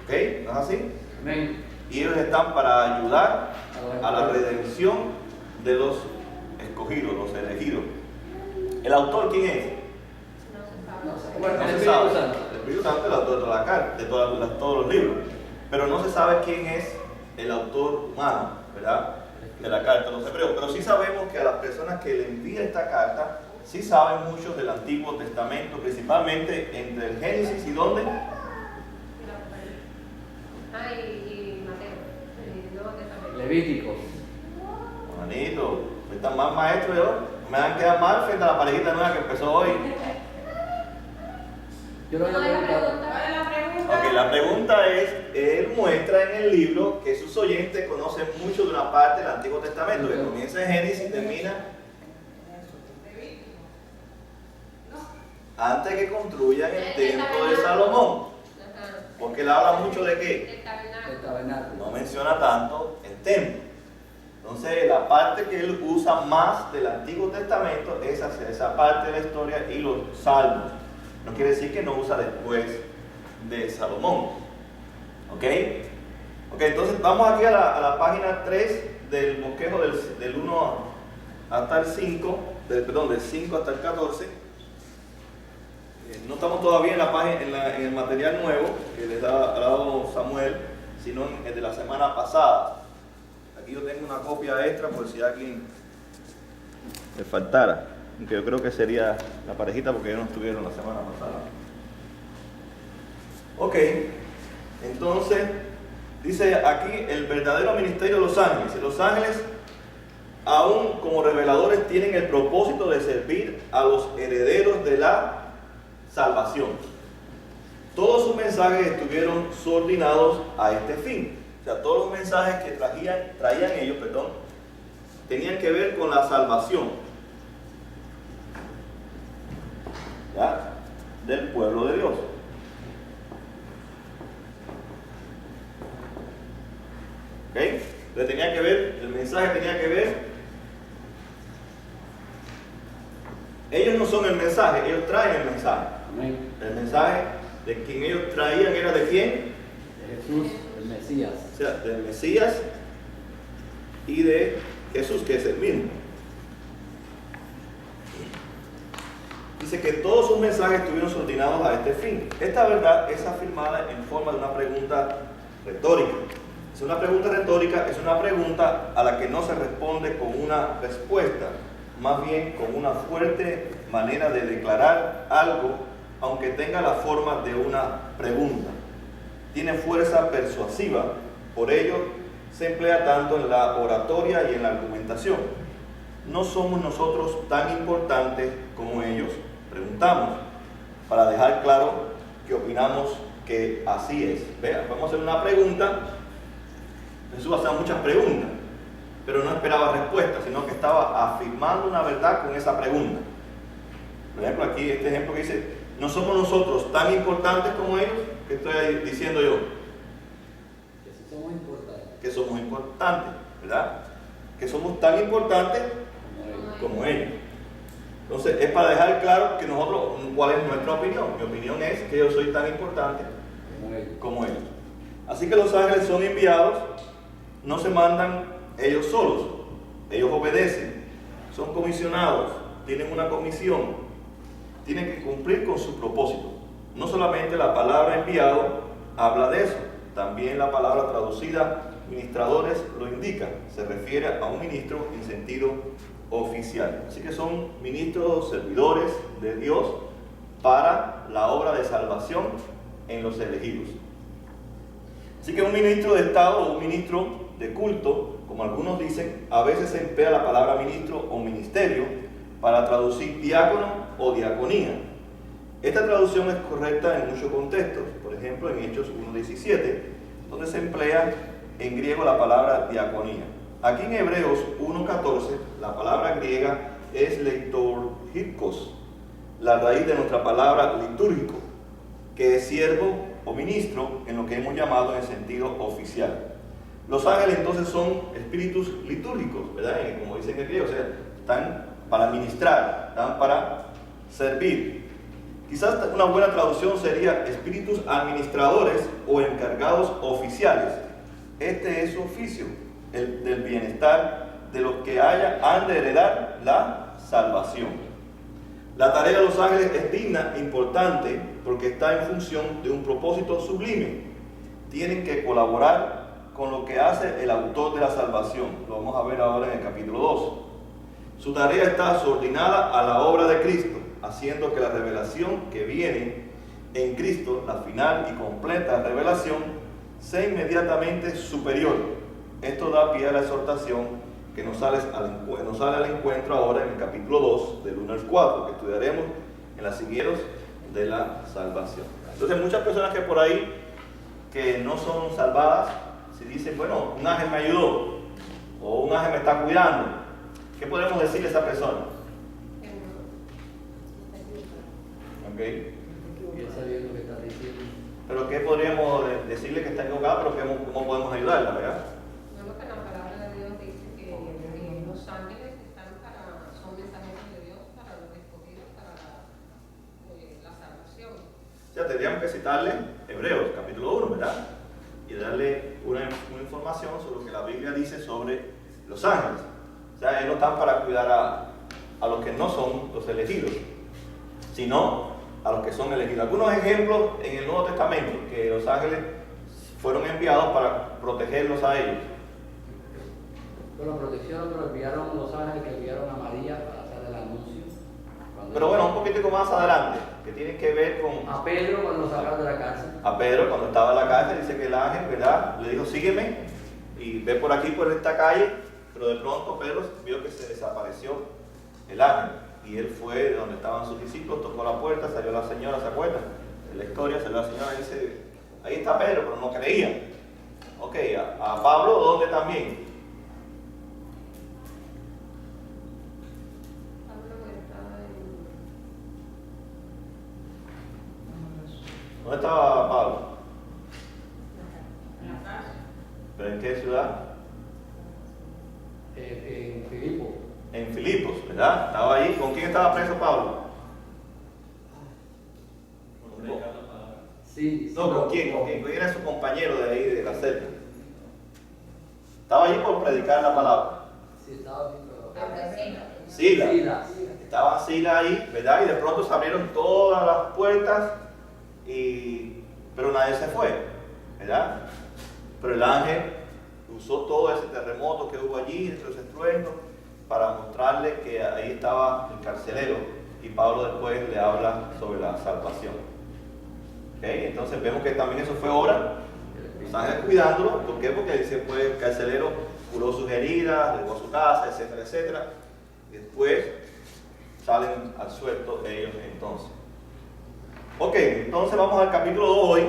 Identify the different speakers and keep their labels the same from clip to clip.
Speaker 1: ¿Ok? ¿No es así?
Speaker 2: Amén.
Speaker 1: Y ellos están para ayudar a la redención de los escogidos, los elegidos. ¿El autor quién es?
Speaker 2: Bueno,
Speaker 1: No
Speaker 2: el
Speaker 1: se
Speaker 2: Espíritu
Speaker 1: sabe.
Speaker 2: Santo.
Speaker 1: El Espíritu Santo es el autor de toda la carta, de todos los libros. Pero no se sabe quién es el autor humano, ¿verdad? De la carta a los hebreos. Pero sí sabemos que a las personas que le envía esta carta, sí saben mucho del Antiguo Testamento, principalmente entre el Génesis y ¿dónde?
Speaker 3: Y Mateo, el Nuevo Testamento.
Speaker 2: Levítico.
Speaker 1: Juanito, están más maestros yo. Me van a quedar mal frente a la parejita nueva que empezó hoy.
Speaker 2: Yo lo voy a preguntar.
Speaker 1: Ok, la pregunta es, él muestra en el libro que sus oyentes conocen mucho de una parte del Antiguo Testamento, que comienza en Génesis y termina antes que construyan el templo de Salomón. Porque él habla mucho de qué.
Speaker 2: El tabernáculo.
Speaker 1: No menciona tanto el templo. Entonces, la parte que él usa más del Antiguo Testamento es hacia esa parte de la historia y los salmos. No quiere decir que no usa después de Salomón. ¿Ok? Ok, entonces vamos aquí a la página 3 del bosquejo del 1 hasta el 5, del 5 hasta el 14. No estamos todavía en la página, en el material nuevo que les ha dado Samuel, sino en el de la semana pasada. Aquí yo tengo una copia extra por si a alguien le faltara, aunque yo creo que sería la parejita porque ellos no estuvieron la semana pasada. Ok, entonces dice aquí el verdadero ministerio de los ángeles. Los ángeles, aún como reveladores, tienen el propósito de servir a los herederos de la salvación. Todos sus mensajes estuvieron subordinados a este fin. O sea, todos los mensajes que traían ellos, tenían que ver con la salvación, ¿ya?, del pueblo de Dios. ¿Ok? Entonces tenía que ver, el mensaje tenía que ver. Ellos no son el mensaje, ellos traen el mensaje.
Speaker 2: Amén.
Speaker 1: El mensaje de quien ellos traían era de quién?
Speaker 2: De Jesús, el Mesías.
Speaker 1: O sea, del Mesías y de Jesús, que es el mismo. Dice que todos sus mensajes estuvieron subordinados a este fin. Esta verdad es afirmada en forma de una pregunta retórica. Es una pregunta retórica, es una pregunta a la que no se responde con una respuesta, más bien con una fuerte manera de declarar algo, aunque tenga la forma de una pregunta. Tiene fuerza persuasiva, por ello se emplea tanto en la oratoria y en la argumentación. ¿No somos nosotros tan importantes como ellos?, preguntamos, para dejar claro que opinamos que así es. Vean, vamos a hacer una pregunta. Jesús hacía muchas preguntas, pero no esperaba respuestas, sino que estaba afirmando una verdad con esa pregunta. Por ejemplo, aquí este ejemplo que dice, ¿no somos nosotros tan importantes como ellos? ¿Qué estoy diciendo yo?
Speaker 2: Que sí somos importantes.
Speaker 1: Que somos importantes, ¿verdad? Que somos tan importantes como ellos. Entonces, es para dejar claro que nosotros, ¿cuál es nuestra opinión? Mi opinión es que yo soy tan importante como ellos. Así que los ángeles son enviados, no se mandan ellos solos, ellos obedecen, son comisionados, tienen una comisión, tienen que cumplir con su propósito. No solamente la palabra enviado habla de eso, también la palabra traducida ministradores lo indica, se refiere a un ministro en sentido oficial. Así que son ministros, servidores de Dios para la obra de salvación en los elegidos. Así que un ministro de Estado o un ministro de culto, como algunos dicen, a veces se emplea la palabra ministro o ministerio para traducir diácono o diaconía. Esta traducción es correcta en muchos contextos, por ejemplo en Hechos 1:17, donde se emplea en griego la palabra diaconía. Aquí en Hebreos 1:14, la palabra griega es leiturgikos, la raíz de nuestra palabra litúrgico, que es siervo o ministro en lo que hemos llamado en el sentido oficial. Los ángeles entonces son espíritus litúrgicos, ¿verdad? Como dicen en el griego, o sea, están para ministrar, están para servir. Quizás una buena traducción sería espíritus administradores o encargados oficiales. Este es su oficio, el del bienestar de los que han de heredar la salvación. La tarea de los ángeles es digna, importante, porque está en función de un propósito sublime. Tienen que colaborar con lo que hace el autor de la salvación. Lo vamos a ver ahora en el capítulo 2. Su tarea está subordinada a la obra de Cristo, haciendo que la revelación que viene en Cristo, la final y completa revelación, sea inmediatamente superior. Esto da pie a la exhortación que nos sale al encuentro ahora en el capítulo 2, del 1 al 4, que estudiaremos en las siguientes de la salvación. Entonces, muchas personas que por ahí que no son salvadas, si dicen, bueno, un ángel me ayudó, o un ángel me está cuidando, ¿qué podemos decirle a esa persona? Okay.
Speaker 2: Piensa bien lo que estás diciendo.
Speaker 1: Pero ¿qué podríamos decirle que está equivocada, pero cómo podemos ayudarla, verdad?
Speaker 3: No, que la palabra de Dios dice que los ángeles son mensajeros de Dios para los escogidos, para la salvación.
Speaker 1: O sea, tendríamos que citarle Hebreos, capítulo 1, ¿verdad? Y darle una información sobre lo que la Biblia dice sobre los ángeles. O sea, ellos no están para cuidar a los que no son los elegidos, sino a los que son elegidos. Algunos ejemplos en el Nuevo Testamento, que los ángeles fueron enviados para protegerlos a ellos.
Speaker 2: Bueno, protección lo enviaron los ángeles que enviaron a María para hacer el anuncio.
Speaker 1: Pero bueno, un poquitico más adelante, que tiene que ver con...
Speaker 2: A Pedro cuando lo sacaron de la cárcel.
Speaker 1: A Pedro cuando estaba en la cárcel, dice que el ángel, ¿verdad?, le dijo, sígueme, y ve por aquí, por esta calle, pero de pronto Pedro vio que se desapareció el ángel, y él fue de donde estaban sus discípulos, tocó la puerta, salió la señora, ¿se acuerdan? En la historia salió la señora y dice, ahí está Pedro, pero no creía. Ok, a Pablo, ¿dónde también? ¿Dónde estaba Pablo? ¿Pero en qué ciudad?
Speaker 2: En Filipos.
Speaker 1: En Filipos, ¿verdad? Estaba ahí. ¿Con quién estaba preso Pablo?
Speaker 2: Sí.
Speaker 1: No, ¿con quién? ¿Quién era su compañero de ahí, de la celda? Estaba allí por predicar la palabra.
Speaker 2: Sí, estaba bien, pero...
Speaker 1: Sila. Estaba Sila ahí, ¿verdad? Y de pronto se abrieron todas las puertas, pero nadie se fue, ¿verdad? Pero el ángel usó todo ese terremoto que hubo allí, ese estruendo, para mostrarle que ahí estaba el carcelero, y Pablo después le habla sobre la salvación. ¿Okay? Entonces vemos que también eso fue obra, los ángeles cuidándolo. ¿Por qué? Porque dice, pues, el carcelero curó sus heridas, dejó su casa, etcétera, etcétera. Y después salen al suelto ellos entonces. Ok, entonces vamos al capítulo 2 hoy.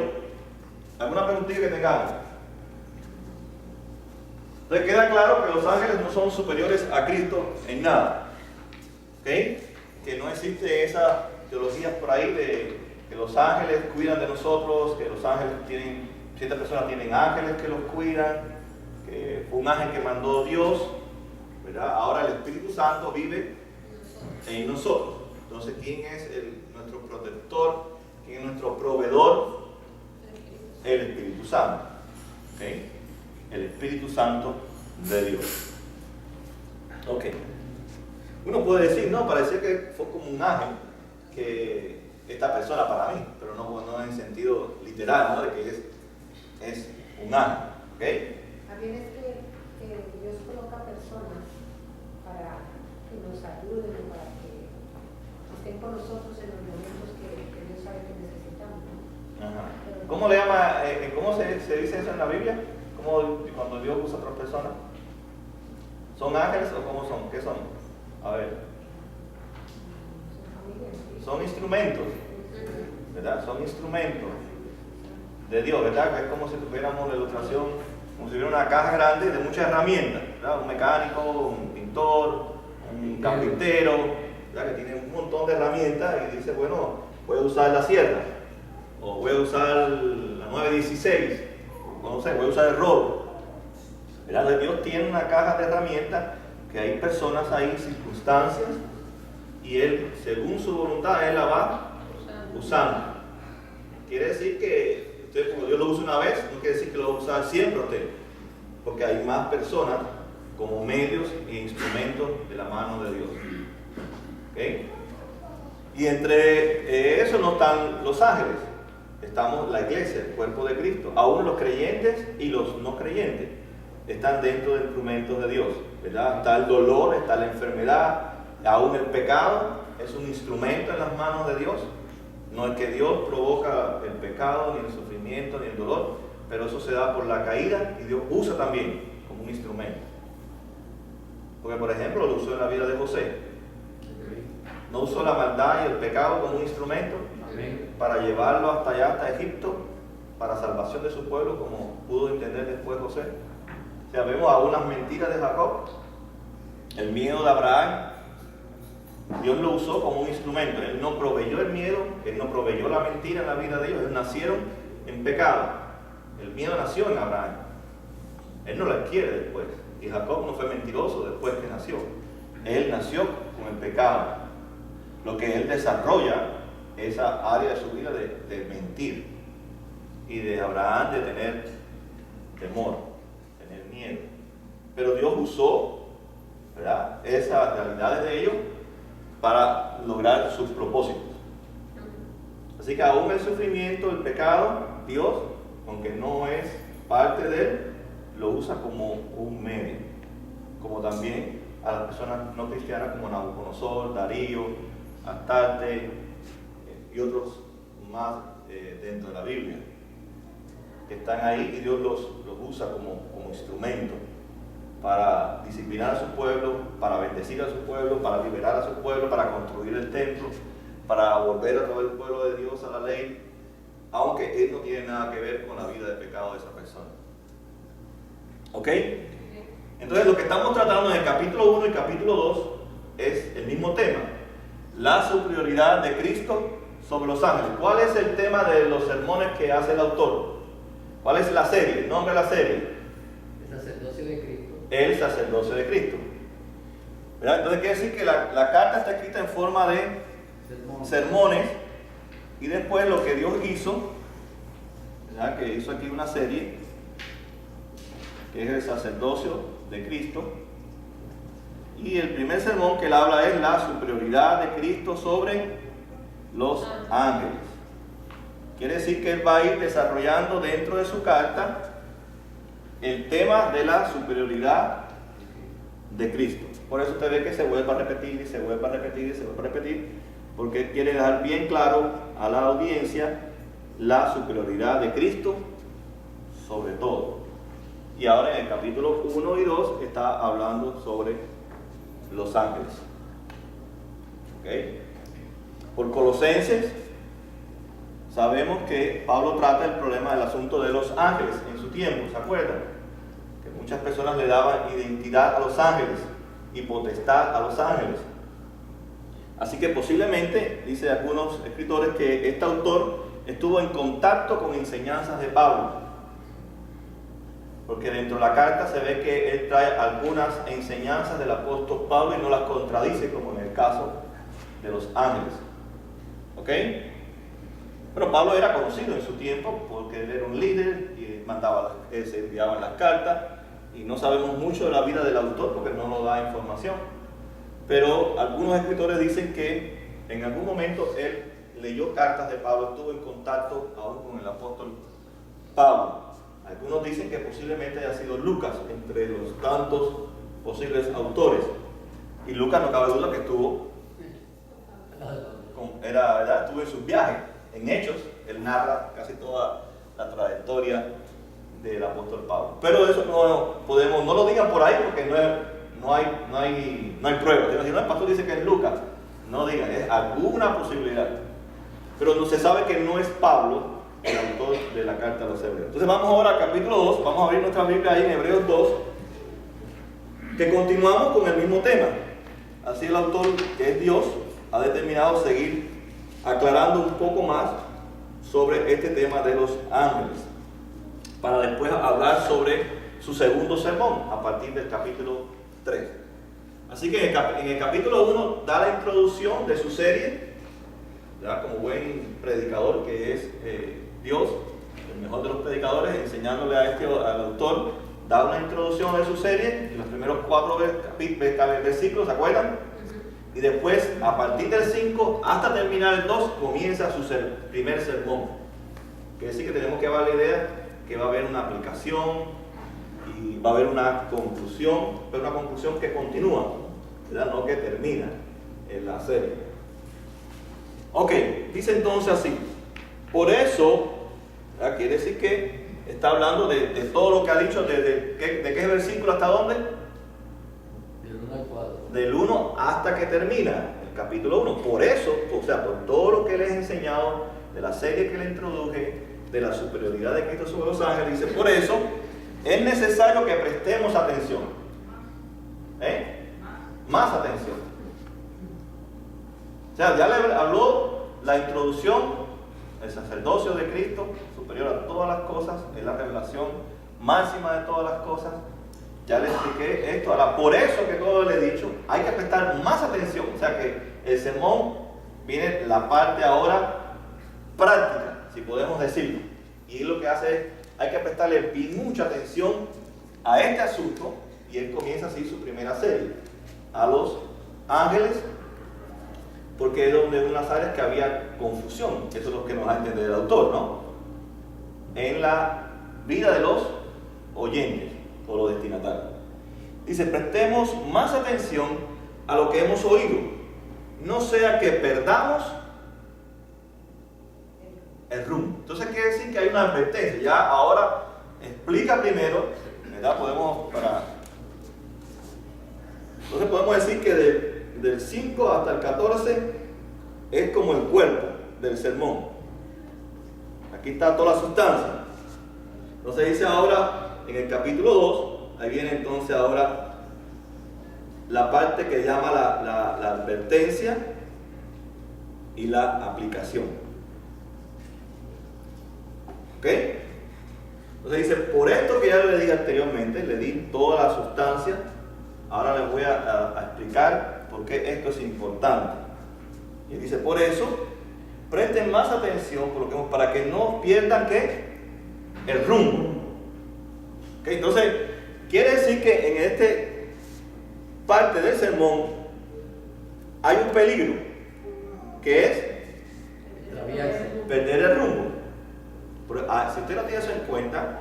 Speaker 1: ¿Alguna preguntilla que tengamos? Entonces queda claro que los ángeles no son superiores a Cristo en nada. ¿Ok? Que no existe esa teología por ahí de que los ángeles cuidan de nosotros, que los ángeles tienen, ciertas personas tienen ángeles que los cuidan, que fue un ángel que mandó Dios, ¿verdad? Ahora el Espíritu Santo vive en nosotros. Entonces, ¿quién es nuestro protector? ¿Quién es nuestro proveedor? El Espíritu Santo. ¿Okay? El Espíritu Santo de Dios. Ok. Uno puede decir, no, parecía que fue como un ángel que esta persona para mí, pero no en sentido literal, ¿no? De que es un ángel. ¿Ok?
Speaker 4: También es que Dios coloca personas para que nos ayuden, para que estén con nosotros en los momentos que Dios sabe que necesitamos.
Speaker 1: Ajá. ¿Cómo le llama, cómo se dice eso en la Biblia? ¿Cómo cuando Dios usa a otras personas? ¿Son ángeles o cómo son? ¿Qué son? A ver. Son instrumentos, ¿verdad? Son instrumentos de Dios, ¿verdad? Que es como si tuviéramos la ilustración, como si hubiera una caja grande de muchas herramientas, ¿verdad? Un mecánico, un pintor, un carpintero, ¿verdad? Que tiene un montón de herramientas y dice, bueno, voy a usar la sierra, o voy a usar la 916, o no sé, voy a usar el robo, ¿verdad? Dios tiene una caja de herramientas que hay personas ahí, circunstancias, y Él, según su voluntad, Él la va usando. Quiere decir que usted, como Dios lo usa una vez, no quiere decir que lo va a usar siempre usted, porque hay más personas como medios e instrumentos de la mano de Dios. ¿Okay? Y entre eso no están los ángeles, estamos la iglesia, el cuerpo de Cristo. Aún los creyentes y los no creyentes están dentro de instrumentos de Dios, ¿verdad? Está el dolor, está la enfermedad, aún el pecado es un instrumento en las manos de Dios. No es que Dios provoca el pecado, ni el sufrimiento, ni el dolor, pero eso se da por la caída y Dios usa también como un instrumento. Porque, por ejemplo, lo usó en la vida de José. No usó la maldad y el pecado como un instrumento para llevarlo hasta allá, hasta Egipto, para salvación de su pueblo, como pudo entender después José. O sea, vemos algunas mentiras de Jacob, el miedo de Abraham. Dios lo usó como un instrumento. Él no proveyó el miedo, Él no proveyó la mentira en la vida de ellos. Ellos nacieron en pecado. El miedo nació en Abraham. Él no lo adquiere después. Y Jacob no fue mentiroso después que nació. Él nació con el pecado. Lo que él desarrolla, esa área de su vida de mentir. Y de Abraham de tener temor, tener miedo. Pero Dios usó, ¿verdad?, esas realidades de ellos para lograr sus propósitos. Así que aún el sufrimiento, el pecado, Dios, aunque no es parte de él, lo usa como un medio. Como también a las personas no cristianas como Nabucodonosor, Darío, Astarte y otros más dentro de la Biblia, que están ahí y Dios los usa como instrumento para disciplinar a su pueblo, para bendecir a su pueblo, para liberar a su pueblo, para construir el templo, para volver a traer el pueblo de Dios a la ley, aunque él no tiene nada que ver con la vida de pecado de esa persona. ¿Ok? Entonces lo que estamos tratando en el capítulo 1 y capítulo 2 es el mismo tema, la superioridad de Cristo sobre los ángeles. ¿Cuál es el tema de los sermones que hace el autor? ¿Cuál es la serie? El nombre de la serie.
Speaker 2: El sacerdocio de Cristo.
Speaker 1: El sacerdocio de Cristo. ¿Verdad? Entonces quiere decir que la carta está escrita en forma de sermones, y después lo que Dios hizo, ¿verdad?, que hizo aquí una serie que es el sacerdocio de Cristo, y el primer sermón que él habla es la superioridad de Cristo sobre los ángeles. Quiere decir que él va a ir desarrollando dentro de su carta el tema de la superioridad de Cristo. Por eso usted ve que se vuelve a repetir y se vuelve a repetir y se vuelve a repetir, porque él quiere dejar bien claro a la audiencia la superioridad de Cristo sobre todo. Y ahora en el capítulo 1 y 2 está hablando sobre los ángeles. ¿Okay? Por Colosenses sabemos que Pablo trata el problema del asunto de los ángeles en su tiempo, ¿se acuerdan? Que muchas personas le daban identidad a los ángeles y potestad a los ángeles. Así que posiblemente, dice algunos escritores, que este autor estuvo en contacto con enseñanzas de Pablo, porque dentro de la carta se ve que él trae algunas enseñanzas del apóstol Pablo y no las contradice, como en el caso de los ángeles. ¿Ok? Pero Pablo era conocido en su tiempo porque él era un líder y se enviaban las cartas, y no sabemos mucho de la vida del autor porque no nos da información. Pero algunos escritores dicen que en algún momento él leyó cartas de Pablo, estuvo en contacto aún con el apóstol Pablo. Algunos dicen que posiblemente haya sido Lucas entre los tantos posibles autores. Y Lucas, no cabe duda que estuvo estuvo en sus viajes. En Hechos, él narra casi toda la trayectoria del apóstol Pablo. Pero eso no lo digan por ahí porque no hay pruebas. Si no, el pastor dice que es Lucas, no digan, es alguna posibilidad. Pero no se sabe que no es Pablo el autor de la carta a los hebreos. Entonces vamos ahora al capítulo 2, vamos a abrir nuestra Biblia ahí en Hebreos 2, que continuamos con el mismo tema. Así el autor, que es Dios, ha determinado seguir aclarando un poco más sobre este tema de los ángeles, para después hablar sobre su segundo sermón a partir del capítulo 3. Así que en el capítulo 1 da la introducción de su serie, ¿verdad? Como buen predicador que es Dios, el mejor de los predicadores, enseñándole al autor, da una introducción de su serie, en los primeros 4 versículos, ¿se acuerdan? Y después, a partir del 5 hasta terminar el 2, comienza su primer sermón. Quiere decir que tenemos que dar la idea que va a haber una aplicación y va a haber una conclusión, pero una conclusión que continúa, ¿verdad? No que termina en la serie. Ok, dice entonces así. Por eso, ¿verdad? Quiere decir que está hablando de todo lo que ha dicho, ¿de qué versículo hasta dónde?
Speaker 2: Del 1 al 4.
Speaker 1: Del 1 hasta que termina el capítulo 1. Por eso, o sea, por todo lo que les he enseñado, de la serie que le introduje, de la superioridad de Cristo sobre los ángeles, dice, por eso es necesario que prestemos atención. Más atención. O sea, ya le habló la introducción, el sacerdocio de Cristo, superior a todas las cosas, es la revelación máxima de todas las cosas. Ya le expliqué esto. Ahora, por eso que todo le he dicho, hay que prestar más atención. O sea que el sermón viene la parte ahora práctica, si podemos decirlo. Y lo que hace es, hay que prestarle mucha atención a este asunto. Y él comienza así su primera serie, a los ángeles, porque es donde unas áreas que había confusión. Eso es lo que nos va a entender el autor, ¿no? En la vida de los oyentes o los destinatarios. Dice, prestemos más atención a lo que hemos oído, no sea que perdamos el rumbo. Entonces quiere decir que hay una advertencia. Ya ahora explica primero, ¿verdad? Entonces podemos decir que del 5 hasta el 14 es como el cuerpo del sermón. Aquí está toda la sustancia. Entonces dice ahora en el capítulo 2, ahí viene entonces ahora la parte que llama la advertencia y la aplicación. ¿Ok? Entonces dice, por esto que ya le dije anteriormente, le di toda la sustancia, ahora les voy a explicar por qué esto es importante. Y dice, por eso, presten más atención para que no pierdan ¿qué? El rumbo. ¿Okay? Entonces, quiere decir que en esta parte del sermón hay un peligro, que es perder el rumbo. Pero, si usted no tiene eso en cuenta,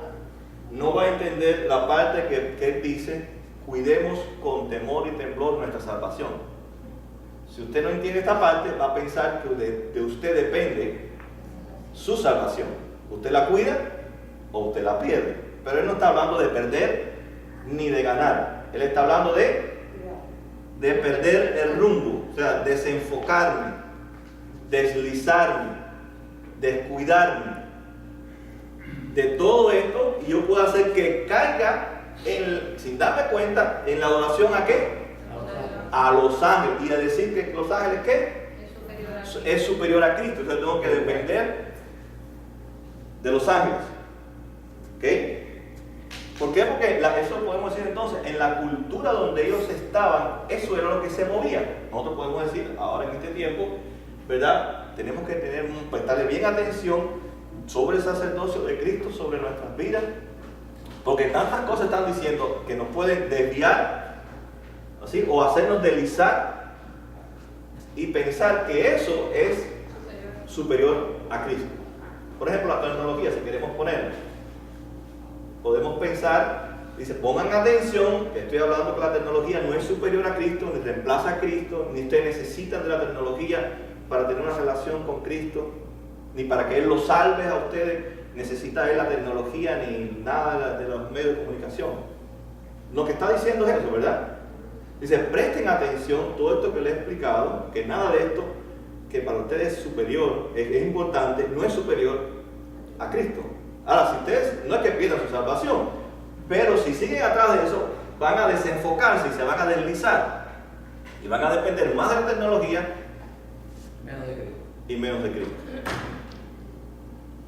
Speaker 1: no va a entender la parte que él dice, cuidemos con temor y temblor nuestra salvación. Si usted no entiende esta parte, va a pensar que de usted depende su salvación. ¿Usted la cuida o usted la pierde? Pero él no está hablando de perder ni de ganar. Él está hablando de perder el rumbo, o sea, desenfocarme, deslizarme, descuidarme de todo esto, y yo puedo hacer que caiga sin darme cuenta en la adoración ¿a qué? A los ángeles, y a decir que los ángeles ¿qué? Es superior a Cristo. Entonces tengo que depender de los ángeles. ¿Ok? ¿Por qué? Porque eso podemos decir entonces, en la cultura donde ellos estaban, eso era lo que se movía. Nosotros podemos decir, ahora en este tiempo, ¿verdad? Tenemos que prestarle bien atención sobre el sacerdocio de Cristo, sobre nuestras vidas, porque tantas cosas están diciendo que nos pueden desviar, ¿así? O hacernos deslizar y pensar que eso es superior a Cristo. Por ejemplo, la tecnología, si queremos ponerla, podemos pensar, dice, pongan atención, estoy hablando que la tecnología no es superior a Cristo, ni reemplaza a Cristo, ni ustedes necesitan de la tecnología para tener una relación con Cristo, ni para que Él los salve a ustedes, necesita Él la tecnología, ni nada de los medios de comunicación. Lo que está diciendo es eso, ¿verdad? Dice, presten atención, todo esto que les he explicado, que nada de esto, que para ustedes es superior, es importante, no es superior a Cristo. Ahora, si ustedes, no es que pierdan su salvación, pero si siguen atrás de eso, van a desenfocarse y se van a deslizar. Y van a depender más de la tecnología y menos de Cristo.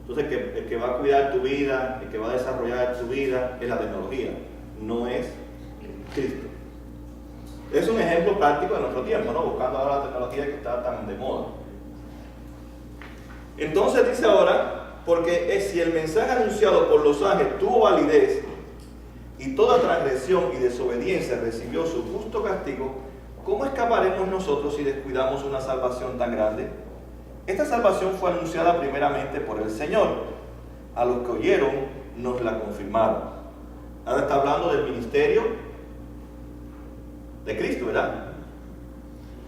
Speaker 1: Entonces, el que va a cuidar tu vida, el que va a desarrollar tu vida, es la tecnología, no es Cristo. Es un ejemplo práctico de nuestro tiempo, ¿no? Buscando ahora la tecnología que está tan de moda. Entonces dice ahora, porque si el mensaje anunciado por los ángeles tuvo validez y toda transgresión y desobediencia recibió su justo castigo, ¿cómo escaparemos nosotros si descuidamos una salvación tan grande? Esta salvación fue anunciada primeramente por el Señor. A los que oyeron nos la confirmaron. Ahora está hablando del ministerio de Cristo, ¿verdad?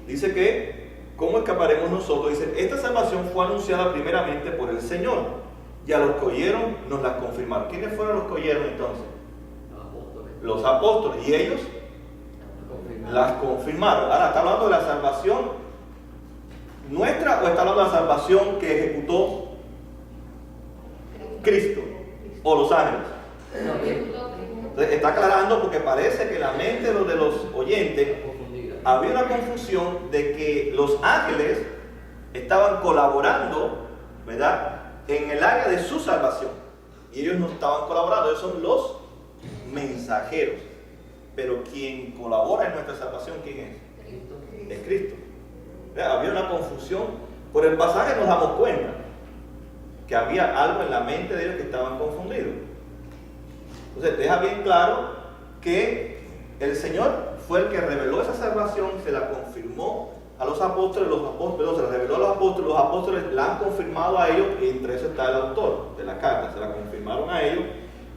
Speaker 1: Dice que, ¿cómo escaparemos nosotros? Dice, esta salvación fue anunciada primeramente por el Señor. Y a los que oyeron nos la confirmaron. ¿Quiénes fueron los que oyeron entonces?
Speaker 2: Los apóstoles.
Speaker 1: Los apóstoles. Y ellos las confirmaron. Ahora, ¿está hablando de la salvación nuestra o está hablando de la salvación que ejecutó Cristo o los ángeles? Entonces, está aclarando porque parece que en la mente de los oyentes había una confusión de que los ángeles estaban colaborando, ¿verdad?, en el área de su salvación. Y ellos no estaban colaborando, ellos son los mensajeros. Pero quien colabora en nuestra salvación, ¿quién es?
Speaker 2: Cristo.
Speaker 1: Es Cristo. Había una confusión. Por el pasaje nos damos cuenta que había algo en la mente de ellos que estaban confundidos. Entonces deja bien claro que el Señor fue el que reveló esa salvación, se la confirmó a los apóstoles se la reveló a los apóstoles la han confirmado a ellos, y entre eso está el autor de la carta, se la confirmaron a ellos,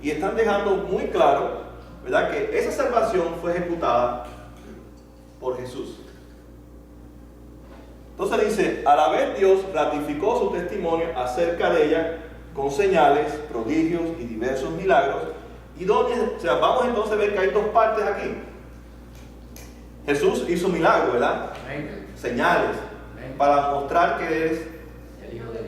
Speaker 1: y están dejando muy claro, ¿verdad?, que esa salvación fue ejecutada por Jesús. Entonces dice, a la vez Dios ratificó su testimonio acerca de ella con señales, prodigios y diversos milagros. Y vamos entonces a ver que hay dos partes aquí. Jesús hizo milagros, ¿verdad?
Speaker 2: Amén.
Speaker 1: Señales,
Speaker 2: Amén,
Speaker 1: para mostrar que es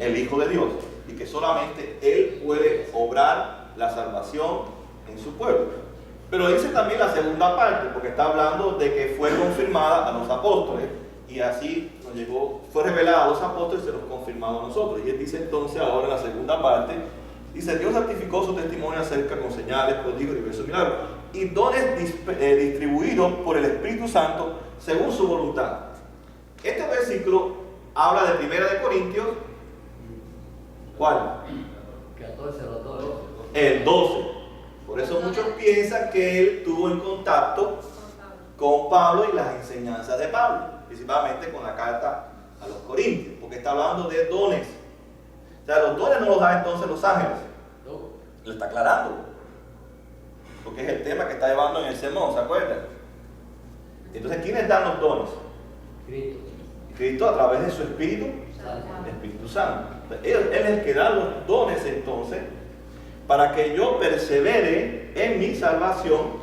Speaker 2: el Hijo de Dios.
Speaker 1: y que solamente Él puede obrar la salvación en su pueblo. Pero dice también la segunda parte, porque está hablando de que fue confirmada a los apóstoles y así nos llegó, fue revelada a los apóstoles y se nos confirmado a nosotros. Y él dice entonces ahora en la segunda parte, dice, Dios ratificó su testimonio acerca con señales, prodigios y diversos milagros y dones distribuidos por el Espíritu Santo según su voluntad. Este versículo habla de 1 de Corintios, ¿cuál?
Speaker 2: 14, los 12.
Speaker 1: El 12. Por eso muchos piensan que él tuvo en contacto con Pablo y las enseñanzas de Pablo, principalmente con la carta a los Corintios, porque está hablando de dones. O sea, los dones no los da entonces los ángeles. Lo está aclarando, porque es el tema que está llevando en el sermón, ¿se acuerdan? Entonces, ¿quiénes dan los dones?
Speaker 2: Cristo.
Speaker 1: Cristo a través de su Espíritu, Espíritu Santo. Él es el que da los dones entonces, para que yo persevere en mi salvación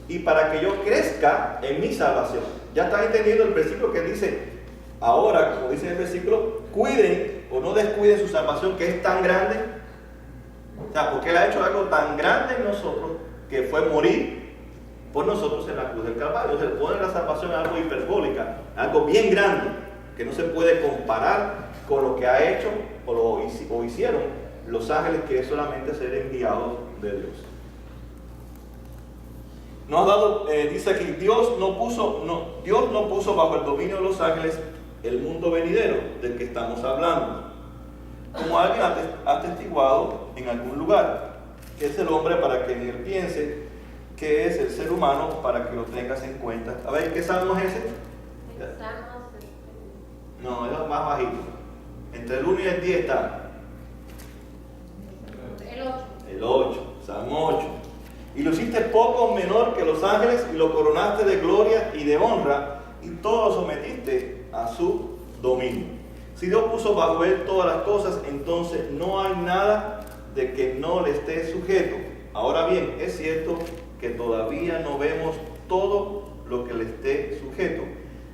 Speaker 1: y para que yo crezca en mi salvación. Ya están entendiendo el versículo que dice, ahora, como dice el versículo, cuiden o no descuiden su salvación que es tan grande. O sea, porque Él ha hecho algo tan grande en nosotros que fue morir por nosotros en la cruz del Calvario. Se le pone la salvación a algo hiperbólica, algo bien grande, que no se puede comparar con lo que ha hecho o hicieron los ángeles, que es solamente ser enviados de Dios. Nos ha dado, dice aquí, Dios no puso bajo el dominio de los ángeles el mundo venidero del que estamos hablando, como alguien ha atestiguado en algún lugar, que es el hombre para que en él piense, que es el ser humano para que lo tengas en cuenta. A ver, ¿qué salmo es ese? No, es lo más bajito. Entre el 1 y el 10 está. El 8, Salmo 8. Y lo hiciste poco menor que los ángeles y lo coronaste de gloria y de honra y todo lo sometiste a su dominio. Si Dios puso bajo él todas las cosas, entonces no hay nada de que no le esté sujeto. Ahora bien, es cierto que todavía no vemos todo lo que le esté sujeto.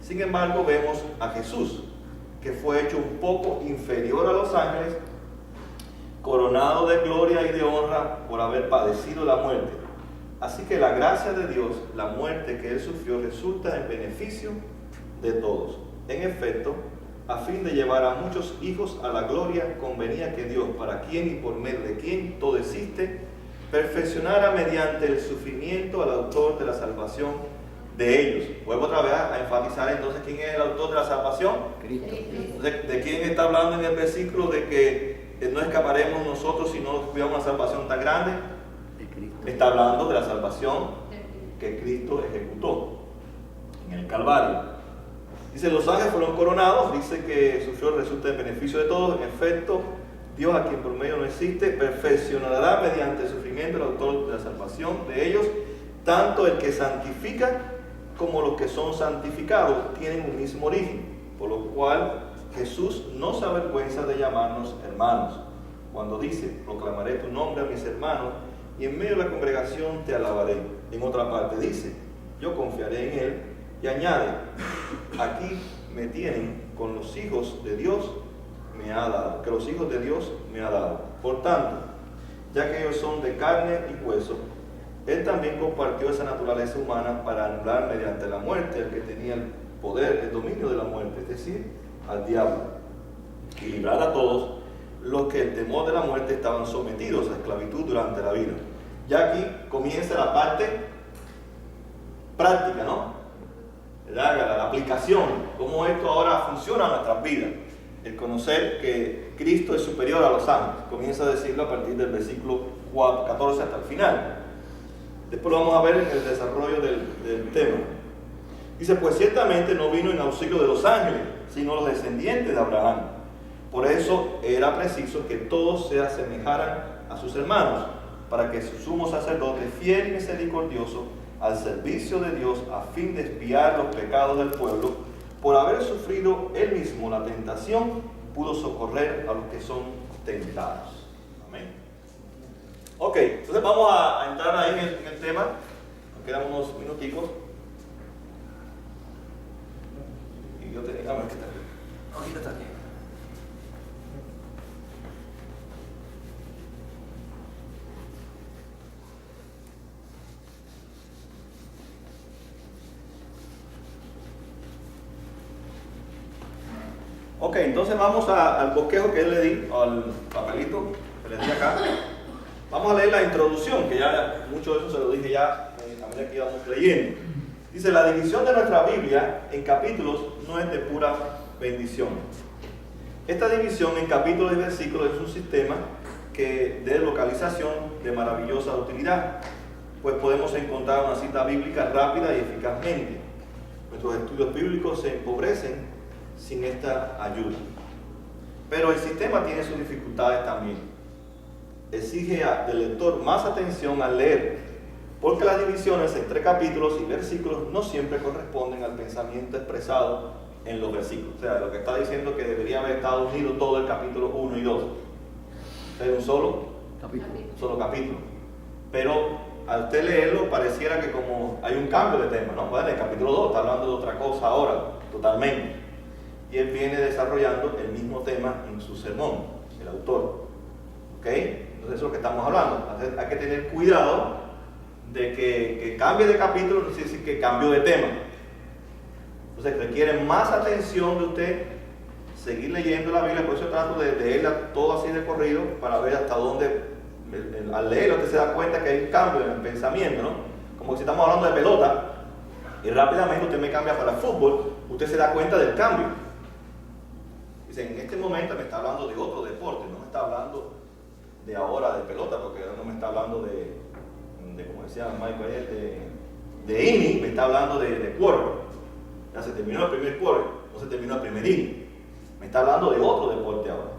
Speaker 1: Sin embargo, vemos a Jesús, que fue hecho un poco inferior a los ángeles, coronado de gloria y de honra por haber padecido la muerte. Así que la gracia de Dios, la muerte que Él sufrió, resulta en beneficio de todos. En efecto, a fin de llevar a muchos hijos a la gloria, convenía que Dios, para quien y por medio de quien todo existe, perfeccionara mediante el sufrimiento al autor de la salvación de ellos. Vuelvo otra vez a enfatizar entonces quién es el autor de la salvación.
Speaker 2: Cristo.
Speaker 1: Entonces, ¿de quién está hablando en el versículo de que no escaparemos nosotros si no tuviéramos una salvación tan grande?
Speaker 2: De Cristo.
Speaker 1: Está hablando de la salvación que Cristo ejecutó en el Calvario. Dice, los ángeles fueron coronados, dice que sufrió resulta en beneficio de todos. En efecto, Dios, a quien por medio no existe, perfeccionará mediante el sufrimiento el autor de la salvación de ellos, tanto el que santifica como los que son santificados tienen un mismo origen, por lo cual Jesús no se avergüenza de llamarnos hermanos, cuando dice, proclamaré tu nombre a mis hermanos, y en medio de la congregación te alabaré. En otra parte dice, yo confiaré en él, y añade, aquí me tienen con los hijos de Dios me ha dado, que los hijos de Dios me ha dado. Por tanto, ya que ellos son de carne y hueso, él también compartió esa naturaleza humana para anular mediante la muerte al que tenía el poder, el dominio de la muerte, es decir, al diablo, y librar a todos los que el temor de la muerte estaban sometidos a esclavitud durante la vida. Ya aquí comienza la parte práctica, ¿no? La aplicación, cómo esto ahora funciona en nuestras vidas. El conocer que Cristo es superior a los ángeles. Comienza a decirlo a partir del versículo 14 hasta el final. Después lo vamos a ver en el desarrollo del tema. Dice, pues ciertamente no vino en auxilio de los ángeles, sino los descendientes de Abraham. Por eso era preciso que todos se asemejaran a sus hermanos, para que su sumo sacerdote, fiel y misericordioso, al servicio de Dios, a fin de expiar los pecados del pueblo, por haber sufrido él mismo la tentación, pudo socorrer a los que son tentados. Amén. Ok, entonces vamos a entrar ahí en el tema. Nos quedan unos minuticos. Y yo tenía... aquí está. Aquí está aquí. Ok, entonces vamos al bosquejo que le di, al papelito que le di acá. Vamos a leer la introducción, que ya mucho de eso se lo dije ya a medida que íbamos leyendo. Dice, la división de nuestra Biblia en capítulos no es de pura bendición. Esta división en capítulos y versículos es un sistema de localización de maravillosa utilidad, pues podemos encontrar una cita bíblica rápida y eficazmente. Nuestros estudios bíblicos se empobrecen sin esta ayuda. Pero el sistema tiene sus dificultades también. Exige del lector más atención al leer, porque las divisiones entre capítulos y versículos no siempre corresponden al pensamiento expresado en los versículos. O sea, lo que está diciendo que debería haber estado unido todo el capítulo 1 y 2. Es un solo capítulo. Pero al usted leerlo pareciera que como hay un cambio de tema, ¿no? Bueno, el capítulo 2 está hablando de otra cosa ahora, totalmente. Y él viene desarrollando el mismo tema en su sermón, el autor. ¿Ok? Entonces eso es lo que estamos hablando. Entonces, hay que tener cuidado de que cambie de capítulo, no quiere decir que cambie de tema. Entonces requiere más atención de usted seguir leyendo la Biblia. Por eso trato de leerla todo así de corrido para ver hasta dónde, al leerlo usted se da cuenta que hay un cambio en el pensamiento, ¿no? Como si estamos hablando de pelota y rápidamente usted me cambia para el fútbol, usted se da cuenta del cambio. Dice, en este momento me está hablando de otro deporte, no me está hablando de ahora de pelota, porque no me está hablando de como decía Michael ayer, de inning, me está hablando de quarter. Ya se terminó el primer quarter, no se terminó el primer inning. Me está hablando de otro deporte ahora.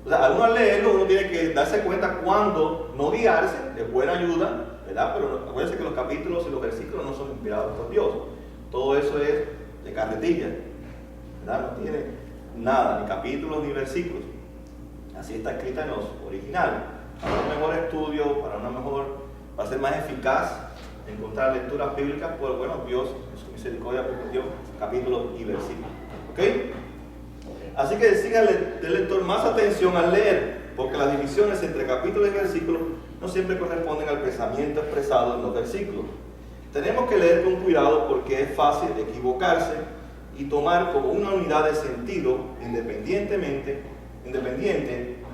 Speaker 1: O sea, al uno al leerlo, uno tiene que darse cuenta cuándo no guiarse, es buena ayuda, ¿verdad? Pero acuérdense que los capítulos y los versículos no son inspirados por Dios. Todo eso es de carretilla, ¿verdad? No tiene nada, ni capítulos ni versículos. Así está escrita en los originales. Para un mejor estudio, para ser más eficaz, encontrar lecturas bíblicas, pues bueno, Dios en su misericordia dio capítulos y versículos. ¿Ok? Así que síganle del lector más atención al leer, porque las divisiones entre capítulos y versículos no siempre corresponden al pensamiento expresado en los versículos. Tenemos que leer con cuidado porque es fácil equivocarse y tomar como una unidad de sentido independiente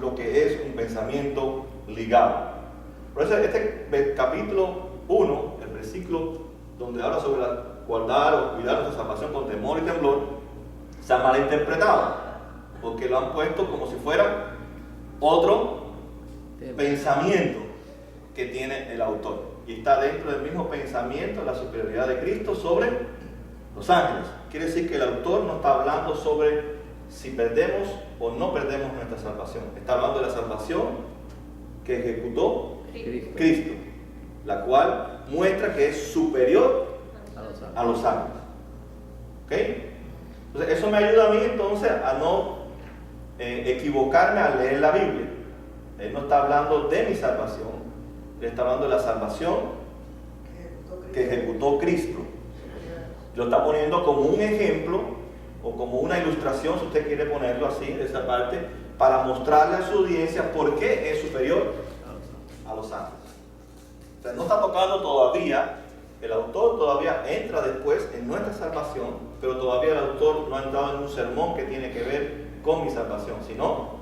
Speaker 1: lo que es un pensamiento ligado. Por eso este capítulo 1, el versículo donde habla sobre guardar o cuidar nuestra salvación con temor y temblor, se ha malinterpretado, porque lo han puesto como si fuera otro pensamiento que tiene el autor. Y está dentro del mismo pensamiento la superioridad de Cristo sobre los ángeles. Quiere decir que el autor no está hablando sobre si perdemos o no perdemos nuestra salvación. Está hablando de la salvación que ejecutó Cristo, la cual muestra que es superior a los ángeles. ¿Ok? Entonces eso me ayuda a mí entonces a no equivocarme al leer la Biblia. Él no está hablando de mi salvación, él está hablando de la salvación que ejecutó Cristo. Lo está poniendo como un ejemplo o como una ilustración, si usted quiere ponerlo así, de esa parte, para mostrarle a su audiencia por qué es superior a los ángeles. O sea, no está tocando todavía, el autor todavía entra después en nuestra salvación, pero todavía el autor no ha entrado en un sermón que tiene que ver con mi salvación, sino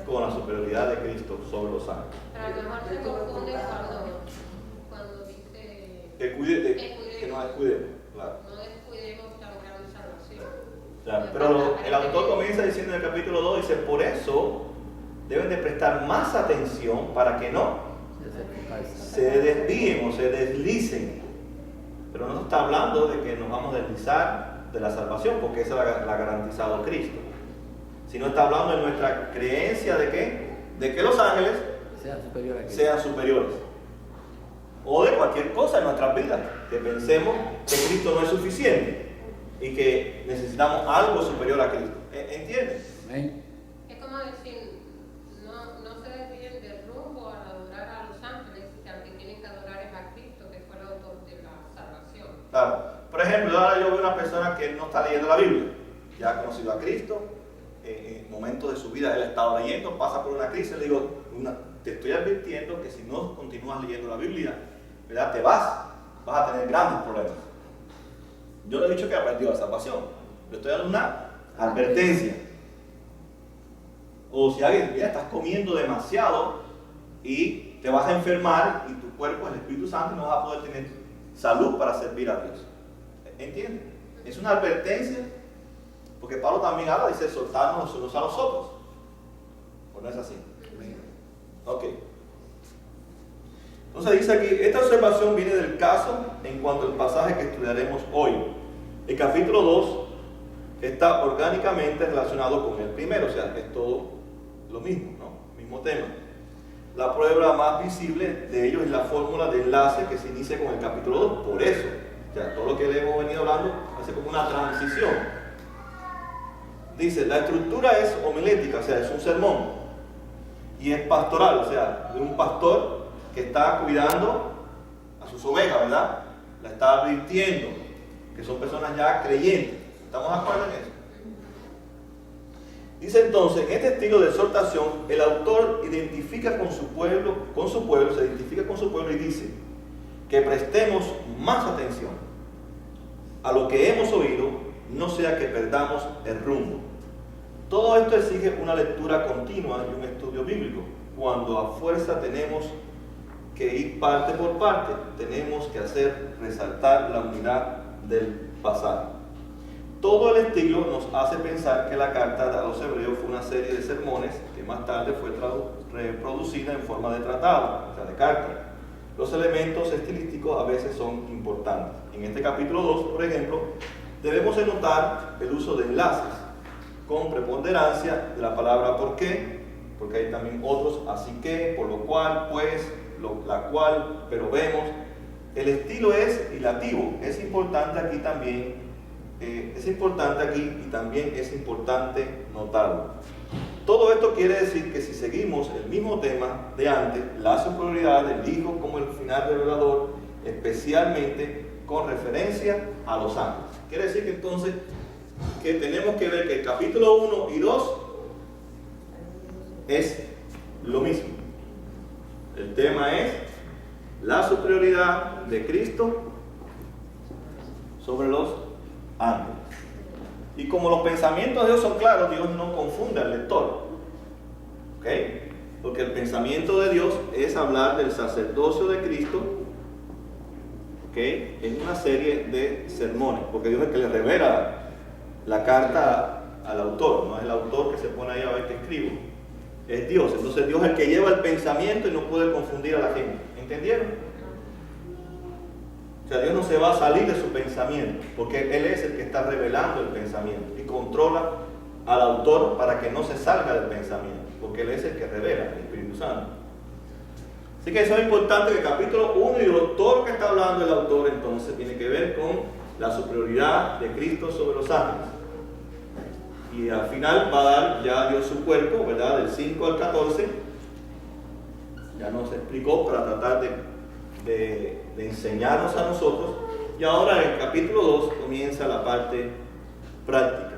Speaker 1: con la superioridad de Cristo sobre los ángeles.
Speaker 3: Pero a lo mejor se confunde cuando dice
Speaker 1: Que nos descuidemos, claro.
Speaker 3: no descuidemos la gran salvación.
Speaker 1: Claro, pero el autor comienza diciendo en el capítulo 2, dice, por eso deben de prestar más atención para que no se desvíen o se deslicen. Pero no está hablando de que nos vamos a deslizar de la salvación, porque esa la ha garantizado Cristo. Sino está hablando de nuestra creencia de que los ángeles sean superiores. O de cualquier cosa en nuestras vidas, que pensemos que Cristo no es suficiente y que necesitamos algo superior a Cristo. ¿Entienden?
Speaker 3: Es como decir, no se desvíen del rumbo al adorar a los ángeles, que al que tienen que adorar es a Cristo, que fue el autor de la salvación.
Speaker 1: Claro. Por ejemplo, ahora yo veo una persona que no está leyendo la Biblia, ya ha conocido a Cristo, en momentos de su vida él ha estado leyendo, pasa por una crisis, le digo, te estoy advirtiendo que si no continúas leyendo la Biblia, ¿verdad? vas a tener grandes problemas. Yo le he dicho que ha perdido la salvación, le estoy dando una advertencia. O si alguien, mira, estás comiendo demasiado y te vas a enfermar y tu cuerpo, el Espíritu Santo, no vas a poder tener salud para servir a Dios. ¿Entiendes? Es una advertencia, porque Pablo también habla, dice, soltarnos los unos a los otros. ¿O no es así? Ok. Entonces dice aquí, esta observación viene del caso en cuanto al pasaje que estudiaremos hoy. El capítulo 2 está orgánicamente relacionado con el primero, o sea, es todo lo mismo, ¿no? Mismo tema. La prueba más visible de ello es la fórmula de enlace que se inicia con el capítulo 2. Por eso, o sea, todo lo que le hemos venido hablando hace como una transición. Dice, la estructura es homilética, o sea, es un sermón. Y es pastoral, o sea, de un pastor que está cuidando a sus ovejas, ¿verdad? La está advirtiendo, que son personas ya creyentes. ¿Estamos de acuerdo en eso? Dice entonces, en este estilo de exhortación, el autor identifica con su pueblo, se identifica con su pueblo y dice que prestemos más atención a lo que hemos oído, no sea que perdamos el rumbo. Todo esto exige una lectura continua y un estudio bíblico. Cuando a fuerza tenemos que ir parte por parte, tenemos que hacer resaltar la unidad del pasaje. Todo el estilo nos hace pensar que la carta a los hebreos fue una serie de sermones que más tarde fue reproducida en forma de tratado, o sea, de carta. Los elementos estilísticos a veces son importantes. En este capítulo 2, por ejemplo, debemos de notar el uso de enlaces con preponderancia de la palabra por qué, porque hay también otros así que, por lo cual, pues, la cual, pero vemos. El estilo es hilativo, es importante aquí también. Y también es importante notarlo. Todo esto quiere decir que si seguimos el mismo tema de antes, la superioridad del Hijo como el final revelador, especialmente con referencia a los ángeles. Quiere decir que entonces que tenemos que ver que el capítulo 1 y 2 es lo mismo. El tema es la superioridad de Cristo sobre los ángeles. Y como los pensamientos de Dios son claros, Dios no confunde al lector. ¿Ok? Porque el pensamiento de Dios es hablar del sacerdocio de Cristo, ¿ok? En una serie de sermones, porque Dios es el que le revela la carta al autor, no es el autor que se pone ahí a ver qué escribo, es Dios. Entonces Dios es el que lleva el pensamiento y no puede confundir a la gente. ¿Entendieron? O sea, Dios no se va a salir de su pensamiento, porque Él es el que está revelando el pensamiento y controla al autor para que no se salga del pensamiento, porque Él es el que revela, el Espíritu Santo. Así que eso es importante, que el capítulo 1 y 2, todo lo que está hablando el autor entonces tiene que ver con la superioridad de Cristo sobre los ángeles. Y al final va a dar ya Dios su cuerpo, ¿verdad? Del 5 al 14, ya nos explicó para tratar de enseñarnos a nosotros. Y ahora en el capítulo 2 comienza la parte práctica,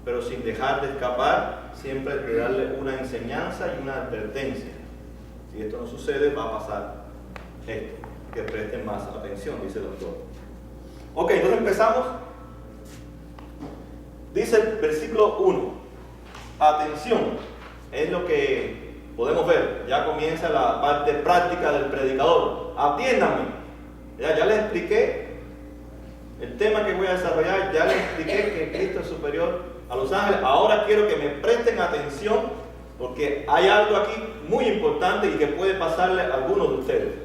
Speaker 1: pero sin dejar de escapar, siempre de darle una enseñanza y una advertencia. Si esto no sucede, va a pasar esto, que presten más atención, dice el autor. Ok, entonces empezamos. Dice el versículo 1, atención, es lo que podemos ver, ya comienza la parte práctica del predicador. Atiéndanme, ya les expliqué el tema que voy a desarrollar, ya les expliqué que Cristo es superior a los ángeles. Ahora quiero que me presten atención, porque hay algo aquí muy importante y que puede pasarle a algunos de ustedes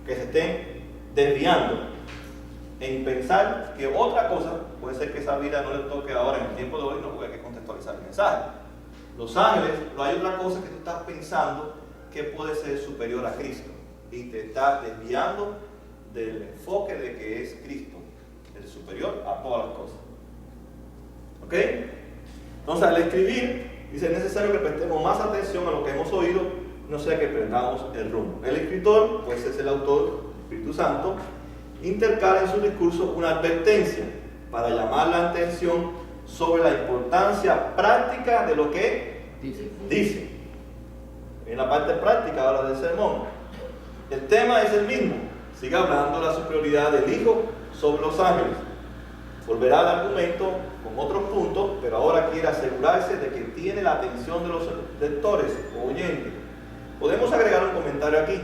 Speaker 1: que se estén desviando en pensar que otra cosa, puede ser que esa vida no le toque ahora en el tiempo de hoy, no, porque hay que contextualizar el mensaje. Los ángeles, no hay otra cosa que tú estás pensando que puede ser superior a Cristo y te estás desviando del enfoque de que es Cristo el superior a todas las cosas. ¿Ok? Entonces, al escribir, dice: es necesario que prestemos más atención a lo que hemos oído, no sea que perdamos el rumbo. El escritor, pues es el autor, el Espíritu Santo, intercala en su discurso una advertencia para llamar la atención sobre la importancia práctica de lo que dice. En la parte práctica ahora del sermón, el tema es el mismo. Sigue hablando de la superioridad del Hijo sobre los ángeles. Volverá al argumento con otros puntos, pero ahora quiere asegurarse de que tiene la atención de los lectores o oyentes. Podemos agregar un comentario aquí.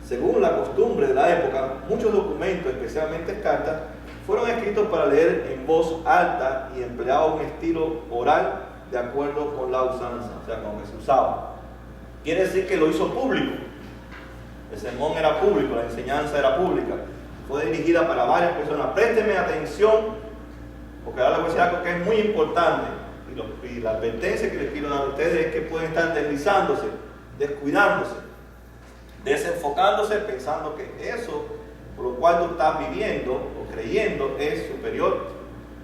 Speaker 1: Según la costumbre de la época, muchos documentos, especialmente cartas, fueron escritos para leer en voz alta y empleaba un estilo oral de acuerdo con la usanza, o sea, con lo que se usaba. Quiere decir que lo hizo público. El sermón era público, la enseñanza era pública. Fue dirigida para varias personas. Présteme atención, porque ahora les voy a decir algo que es muy importante. Y la advertencia que les quiero dar a ustedes es que pueden estar deslizándose, descuidándose, desenfocándose, pensando que eso por lo cual tú estás viviendo o creyendo es superior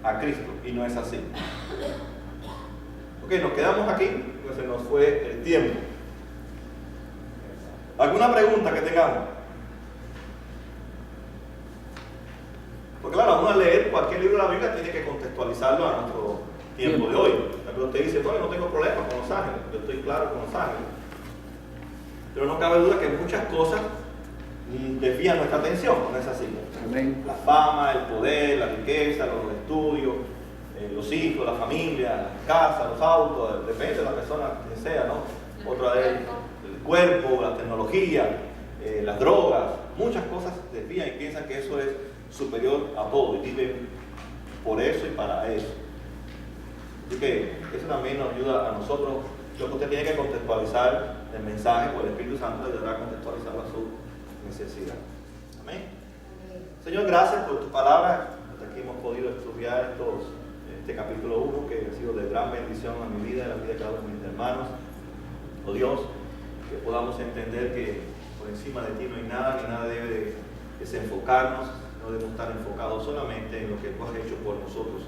Speaker 1: a Cristo, y no es así. Ok, nos quedamos aquí, pues se nos fue el tiempo. ¿Alguna pregunta que tengamos? Porque claro, uno al leer cualquier libro de la Biblia tiene que contextualizarlo a nuestro tiempo de hoy. Pero usted dice: bueno, no tengo problema con los ángeles, yo estoy claro con los ángeles. Pero no cabe duda que muchas cosas desvían nuestra atención, ¿no es así?
Speaker 2: Amén.
Speaker 1: La fama, el poder, la riqueza, los estudios, los hijos, la familia, las casas, los autos, depende de la persona que sea, ¿no? Otra es el cuerpo, la tecnología, las drogas, muchas cosas desvían y piensan que eso es superior a todo y viven por eso y para eso. Así que eso también nos ayuda a nosotros. Lo que usted tiene que contextualizar el mensaje, pues el Espíritu Santo le ayudará a contextualizar a su necesidad. Amén. Señor, gracias por tu palabra. Hasta aquí hemos podido estudiar este capítulo 1, que ha sido de gran bendición a mi vida y a la vida de cada uno de mis hermanos. Oh Dios, que podamos entender que por encima de ti no hay nada, ni nada debe desenfocarnos. No debemos estar enfocados solamente en lo que tú has hecho por nosotros